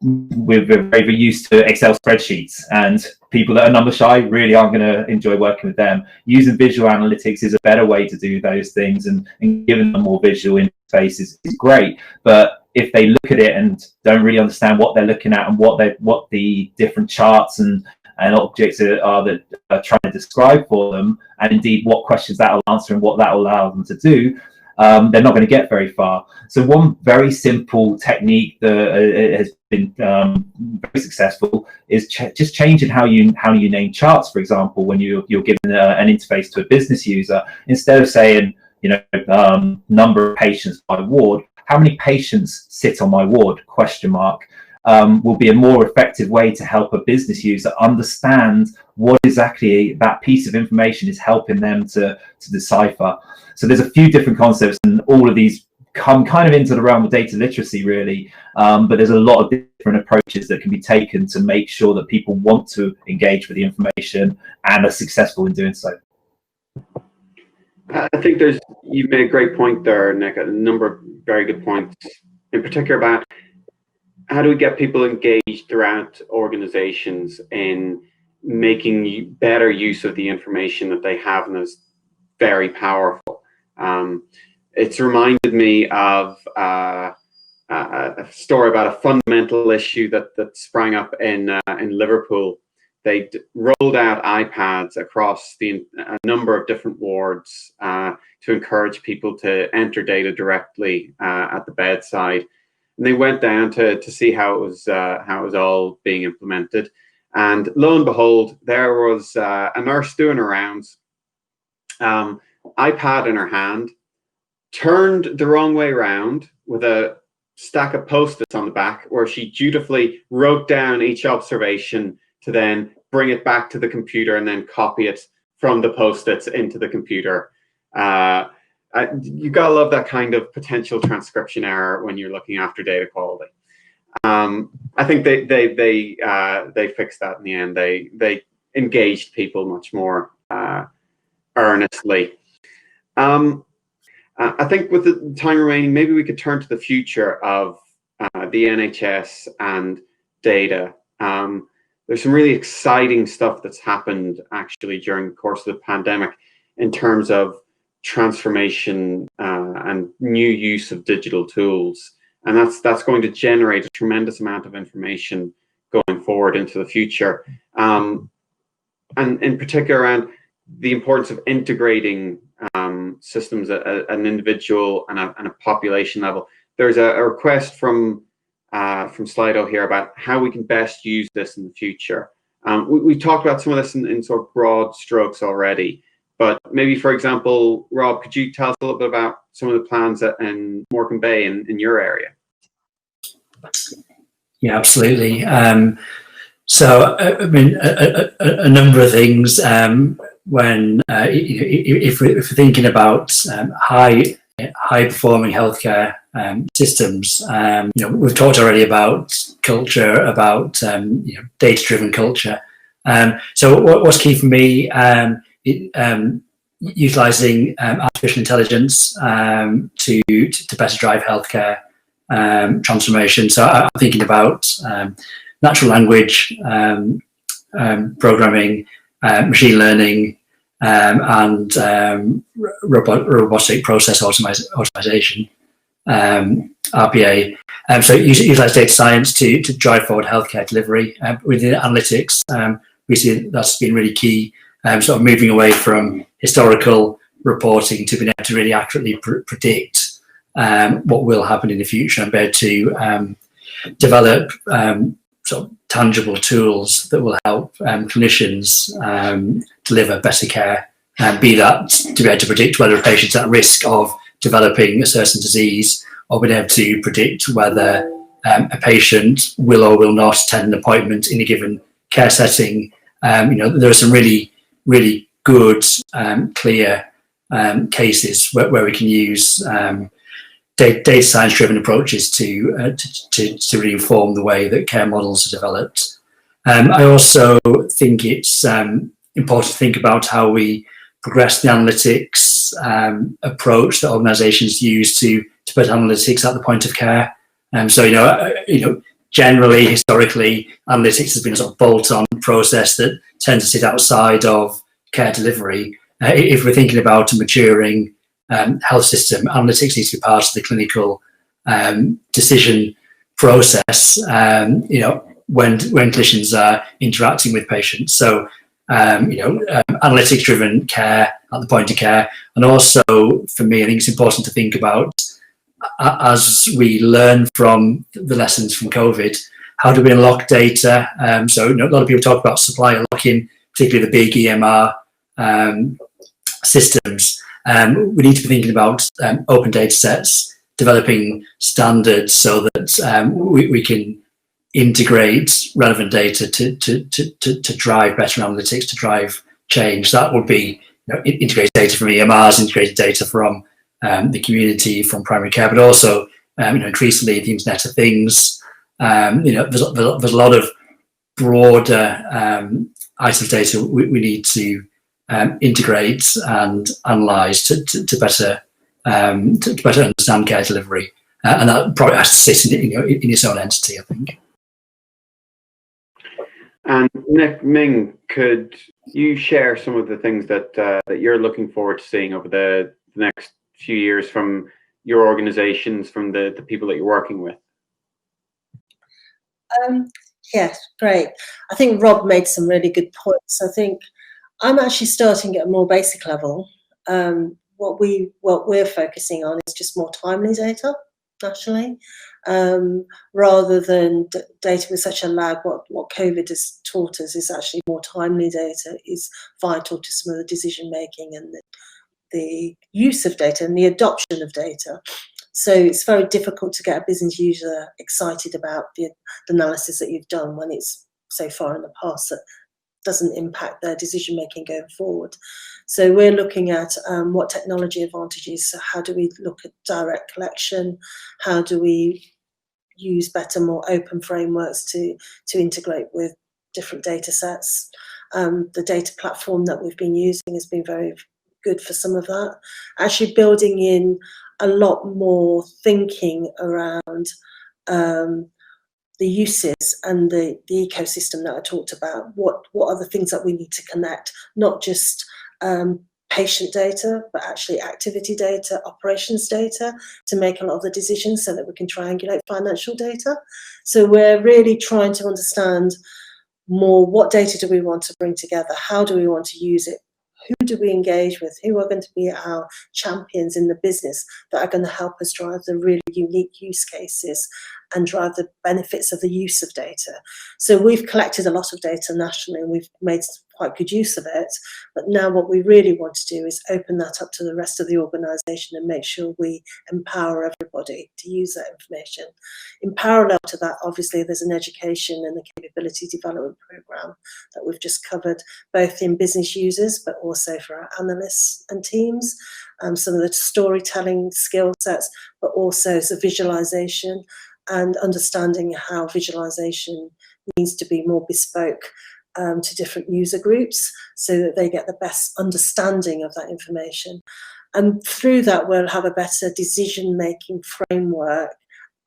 we're very used to Excel spreadsheets, and people that are number shy really aren't going to enjoy working with them. Using visual analytics is a better way to do those things, and giving them more visual interface is great. But if they look at it and don't really understand what they're looking at and what the different charts and objects are that are trying to describe for them, and indeed what questions that will answer and what that will allow them to do, they're not going to get very far. So one very simple technique that has been very successful is just changing how you name charts. For example, when you're giving an interface to a business user, instead of saying number of patients by ward, how many patients sit on my ward ? Will be a more effective way to help a business user understand what exactly that piece of information is helping them to decipher. So there's a few different concepts, and all of these come kind of into the realm of data literacy, really. But there's a lot of different approaches that can be taken to make sure that people want to engage with the information and are successful in doing so. I think you've made a great point there, Nick, a number of very good points, in particular about how do we get people engaged throughout organizations in making better use of the information that they have, and is very powerful. It's reminded me of a story about a fundamental issue that sprang up in Liverpool. They rolled out iPads across a number of different wards to encourage people to enter data directly at the bedside. And they went down to see how it was all being implemented. And lo and behold, there was a nurse doing her rounds, iPad in her hand, turned the wrong way around with a stack of Post-its on the back, where she dutifully wrote down each observation to then bring it back to the computer and then copy it from the Post-its into the computer. You gotta love that kind of potential transcription error when you're looking after data quality. I think they fixed that in the end. They engaged people much more earnestly. I think with the time remaining, maybe we could turn to the future of the NHS and data. there's some really exciting stuff that's happened actually during the course of the pandemic in terms of transformation and new use of digital tools. And that's going to generate a tremendous amount of information going forward into the future. And in particular around the importance of integrating systems at an individual and a population level. There's a request from Slido here about how we can best use this in the future. We talked about some of this in sort of broad strokes already, but maybe, for example, Rob, could you tell us a little bit about some of the plans in Morecambe Bay in your area? Yeah, absolutely. So, I mean, a number of things. When if we're thinking about high performing healthcare systems, we've talked already about culture, about data driven culture. So what's key for me, utilizing artificial intelligence to better drive healthcare transformation. So I'm thinking about natural language programming, machine learning, and robotic process automation, RPA. So utilize data science to drive forward healthcare delivery. Within analytics, we see that's been really key, sort of moving away from historical reporting to being able to really accurately predict what will happen in the future and be able to develop sort of tangible tools that will help clinicians deliver better care, and be that to be able to predict whether a patient's at risk of developing a certain disease, or being able to predict whether a patient will or will not attend an appointment in a given care setting. There are some really, really good, clear cases where we can use data science driven approaches to really inform the way that care models are developed. I also think it's important to think about how we progress the analytics approach that organisations use to put analytics at the point of care. Generally, historically, analytics has been a sort of bolt-on process that tends to sit outside of care delivery. If we're thinking about a maturing health system, analytics needs to be part of the clinical decision process. When clinicians are interacting with patients, so analytics-driven care at the point of care, and also for me, I think it's important to think about, as we learn from the lessons from COVID, how do we unlock data? So a lot of people talk about supply unlocking, particularly the big EMR systems. We need to be thinking about open data sets, developing standards so that we can integrate relevant data to drive better analytics, to drive change. That would be integrated data from EMRs, integrated data from the community, from primary care, but also increasingly the Internet of Things. There's a lot of broader items of data we need to integrate and analyse to better understand care delivery, and that probably has to sit in its own entity, I think. And Nick, Ming, could you share some of the things that you're looking forward to seeing over the next few years from your organisations, from the people that you're working with? Yes, great. I think Rob made some really good points. I think I'm actually starting at a more basic level. What we're focusing on is just more timely data nationally, rather than data with such a lag. What COVID has taught us is actually more timely data is vital to some of the decision making and the use of data and the adoption of data. So it's very difficult to get a business user excited about the analysis that you've done when it's so far in the past that doesn't impact their decision making going forward. So we're looking at what technology advantages. So how do we look at direct collection? How do we use better, more open frameworks to integrate with different data sets? The data platform that we've been using has been very good for some of that. Actually building in a lot more thinking around the uses and the ecosystem that I talked about. What are the things that we need to connect, not just patient data, but actually activity data, operations data, to make a lot of the decisions so that we can triangulate financial data. So we're really trying to understand more, what data do we want to bring together? How do we want to use it? Who do we engage with? Who are going to be our champions in the business that are going to help us drive the really unique use cases and drive the benefits of the use of data? So we've collected a lot of data nationally, and we've made quite good use of it. But now what we really want to do is open that up to the rest of the organisation and make sure we empower everybody to use that information. In parallel to that, obviously, there's an education and a capability development programme that we've just covered, both in business users, but also for our analysts and teams. Some of the storytelling skill sets, but also the visualisation and understanding how visualisation needs to be more bespoke to different user groups so that they get the best understanding of that information. And through that, we'll have a better decision-making framework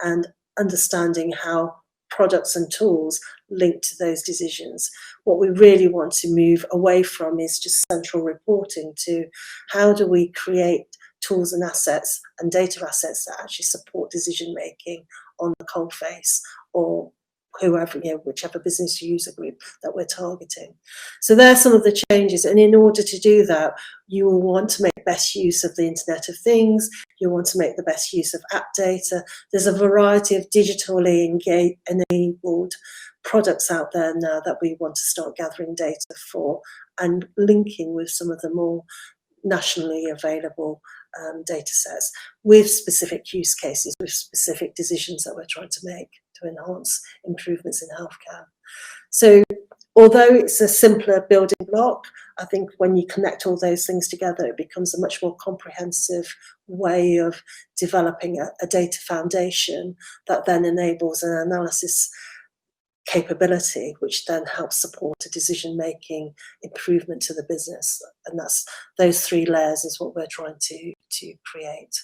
and understanding how products and tools link to those decisions. What we really want to move away from is just central reporting to how do we create tools and assets and data assets that actually support decision-making on the coalface or whoever, whichever business user group that we're targeting. So there are some of the changes, and in order to do that, you will want to make best use of the Internet of Things. You want to make the best use of app data. There's a variety of digitally enabled products out there now that we want to start gathering data for and linking with some of the more nationally available data sets with specific use cases, with specific decisions that we're trying to make to enhance improvements in healthcare. So although it's a simpler building block, I think when you connect all those things together, it becomes a much more comprehensive way of developing a data foundation that then enables an analysis capability, which then helps support a decision-making improvement to the business. And that's those three layers is what we're trying to create.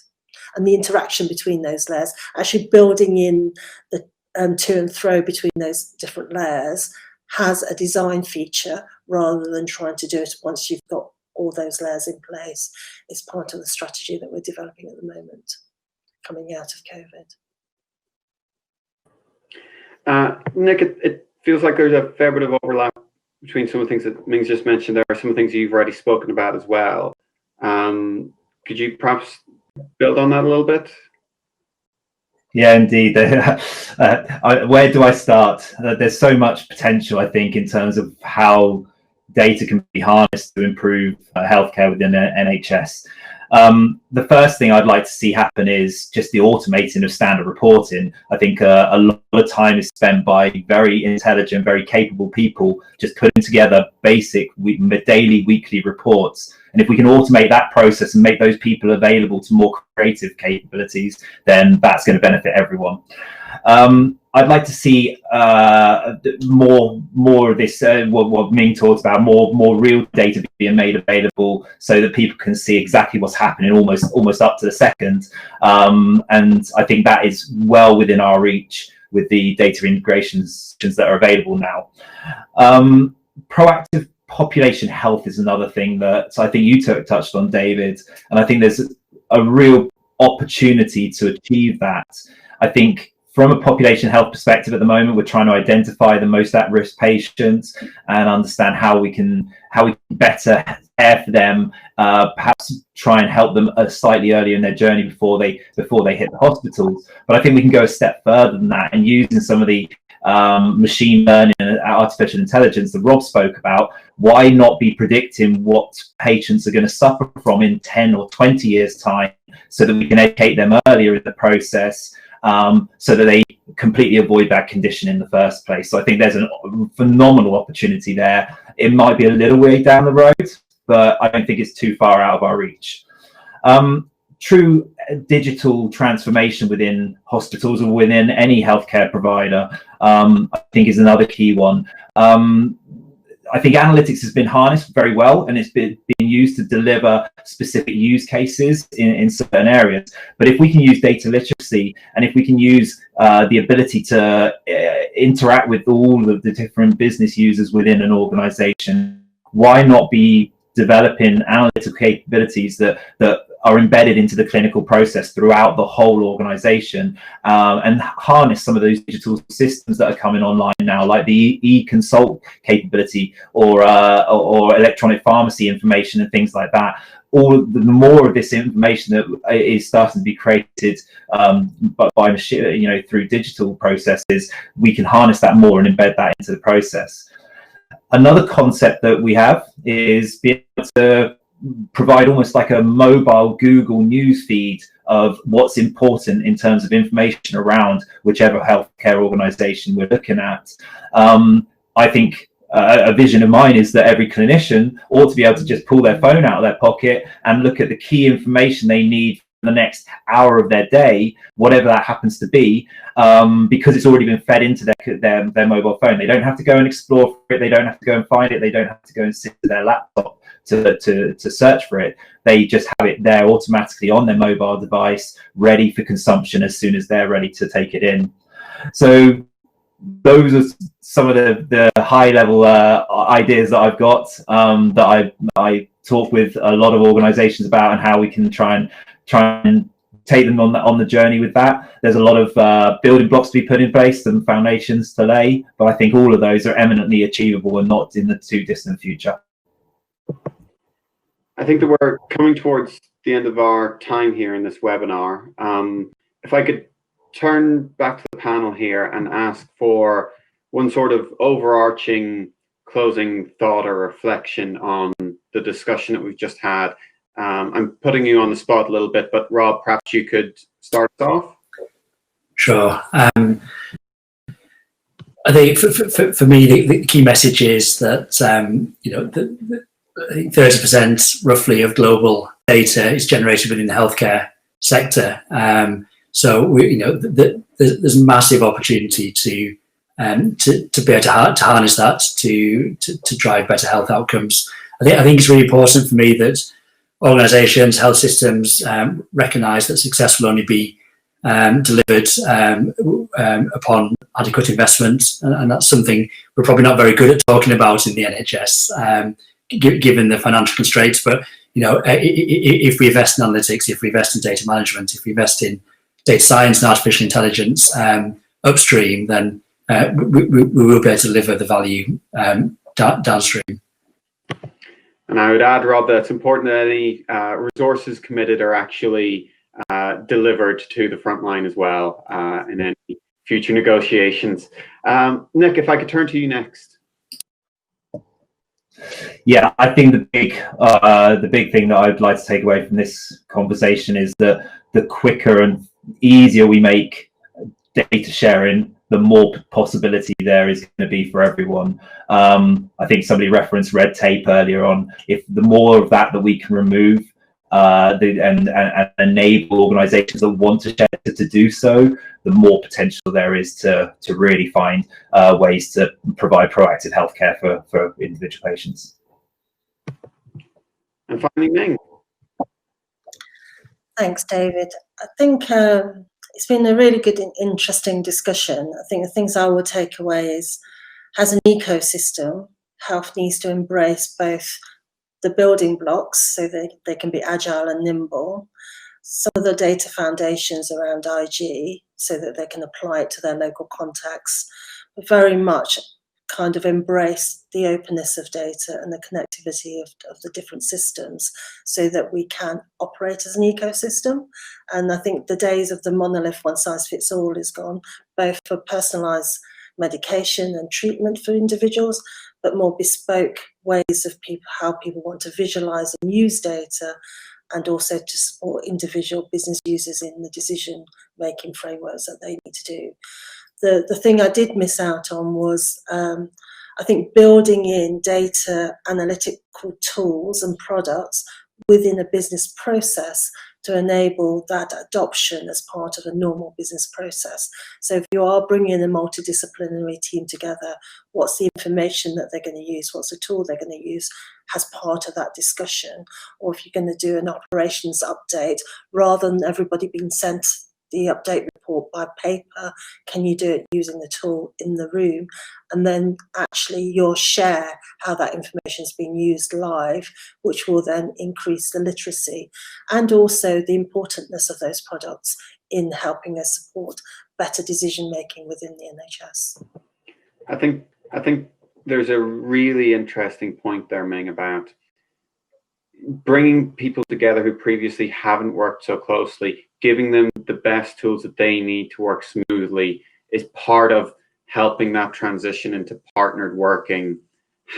And the interaction between those layers, actually building in the to and fro between those different layers, has a design feature rather than trying to do it once you've got all those layers in place. It's part of the strategy that we're developing at the moment, coming out of COVID. Nick, it feels like there's a fair bit of overlap between some of the things that Ming's just mentioned. There are some of the things you've already spoken about as well. Could you perhaps build on that a little bit? Yeah, indeed. Where do I start? There's so much potential, I think, in terms of how data can be harnessed to improve healthcare within the NHS. The first thing I'd like to see happen is just the automating of standard reporting. I think a lot of time is spent by very intelligent, very capable people just putting together basic daily, weekly reports. And if we can automate that process and make those people available to more creative capabilities, then that's going to benefit everyone. I'd like to see more of this, what Ming talked about, more real data being made available so that people can see exactly what's happening almost up to the second. And I think that is well within our reach with the data integrations that are available now. Proactive population health is another thing that I think you touched on, David, and I think there's a real opportunity to achieve that. I think from a population health perspective at the moment, we're trying to identify the most at-risk patients and understand how we can better care for them, perhaps try and help them slightly earlier in their journey before they hit the hospitals. But I think we can go a step further than that, and using some of the machine learning and artificial intelligence that Rob spoke about, why not be predicting what patients are going to suffer from in 10 or 20 years time so that we can educate them earlier in the process, so that they completely avoid that condition in the first place. So I think there's a phenomenal opportunity there. It might be a little way down the road, but I don't think it's too far out of our reach. True digital transformation within hospitals or within any healthcare provider, I think is another key one. I think analytics has been harnessed very well, and it's been used to deliver specific use cases in certain areas. But if we can use data literacy, and if we can use the ability to interact with all of the different business users within an organization, why not be developing analytical capabilities that are embedded into the clinical process throughout the whole organization, and harness some of those digital systems that are coming online now, like the e-consult capability, or electronic pharmacy information and things like that. All the more of this information that is starting to be created but by machine, through digital processes, we can harness that more and embed that into the process. Another concept that we have is being able to provide almost like a mobile Google news feed of what's important in terms of information around whichever healthcare organization we're looking at. I think a vision of mine is that every clinician ought to be able to just pull their phone out of their pocket and look at the key information they need for the next hour of their day, whatever that happens to be, because it's already been fed into their mobile phone. They don't have to go and explore for it. They don't have to go and find it. They don't have to go and sit at their laptop to search for it. They just have it there automatically on their mobile device, ready for consumption as soon as they're ready to take it in. So those are some of the high level ideas that I've got, that I talk with a lot of organizations about, and how we can try and take them on the journey with that. There's a lot of building blocks to be put in place and foundations to lay, but I think all of those are eminently achievable and not in the too distant future. I think that we're coming towards the end of our time here in this webinar. If I could turn back to the panel here and ask for one sort of overarching closing thought or reflection on the discussion that we've just had. I'm putting you on the spot a little bit, but Rob, perhaps you could start us off. Sure. I think for me, the key message is that I think 30% roughly of global data is generated within the healthcare sector. So there's massive opportunity to be able to harness that to drive better health outcomes. I think it's really important for me that organisations, health systems recognise that success will only be delivered upon adequate investment, and that's something we're probably not very good at talking about in the NHS, given the financial constraints. But if we invest in analytics, if we invest in data management, if we invest in data science and artificial intelligence upstream, then we will be able to deliver the value downstream. And I would add, Rob, that it's important that any resources committed are actually delivered to the front line as well in any future negotiations. Nick, if I could turn to you next. Yeah, I think the big thing that I'd like to take away from this conversation is that the quicker and easier we make data sharing, the more possibility there is going to be for everyone. I think somebody referenced red tape earlier on. If the more of that we can remove and enable organizations that want to share to do so, the more potential there is to really find ways to provide proactive healthcare for individual patients. And finally, Ming. Thanks, David. I think it's been a really good and interesting discussion. I think the things I will take away is, as an ecosystem, health needs to embrace both the building blocks so they can be agile and nimble, some of the data foundations around IG so that they can apply it to their local contacts, but very much kind of embrace the openness of data and the connectivity of the different systems so that we can operate as an ecosystem. And I think the days of the monolith one size fits all is gone, both for personalised medication and treatment for individuals, but more bespoke ways of how people want to visualise and use data, and also to support individual business users in the decision-making frameworks that they need to do. The thing I did miss out on was, I think, building in data analytical tools and products within a business process to enable that adoption as part of a normal business process. So if you are bringing a multidisciplinary team together, what's the information that they're going to use? What's the tool they're going to use as part of that discussion? Or if you're going to do an operations update, rather than everybody being sent the update report by paper? Can you do it using the tool in the room? And then actually you'll share how that information is being used live, which will then increase the literacy and also the importance of those products in helping us support better decision making within the NHS. I think there's a really interesting point there, Ming, about bringing people together who previously haven't worked so closely, giving them the best tools that they need to work smoothly is part of helping that transition into partnered working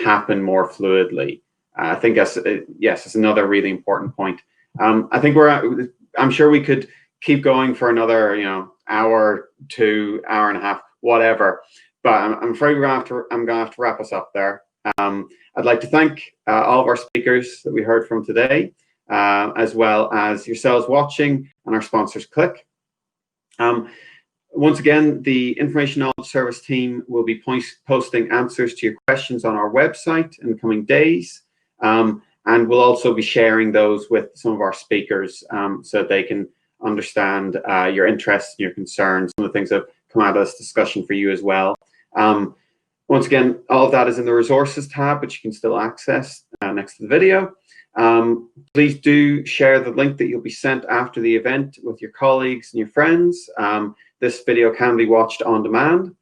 happen more fluidly. I think that's, yes, it's another really important point. I think I'm sure we could keep going for another, hour, 2 hour and a half, whatever. But I'm afraid I'm going to have to wrap us up there. I'd like to thank all of our speakers that we heard from today, as well as yourselves watching and our sponsors, Click. Once again, the Information Knowledge Service team will be posting answers to your questions on our website in the coming days. And we'll also be sharing those with some of our speakers so they can understand your interests and your concerns, some of the things that have come out of this discussion for you as well. Once again, all of that is in the resources tab, which you can still access next to the video. Please do share the link that you'll be sent after the event with your colleagues and your friends. This video can be watched on demand.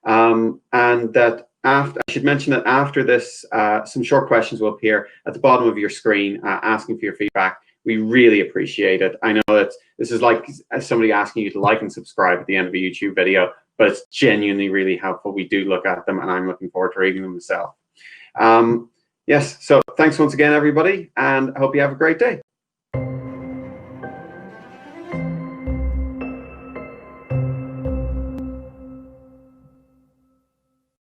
And that I should mention that after this, some short questions will appear at the bottom of your screen asking for your feedback. We really appreciate it. I know that this is like somebody asking you to like and subscribe at the end of a YouTube video, but it's genuinely really helpful. We do look at them and I'm looking forward to reading them myself. Yes, so thanks once again, everybody, and I hope you have a great day.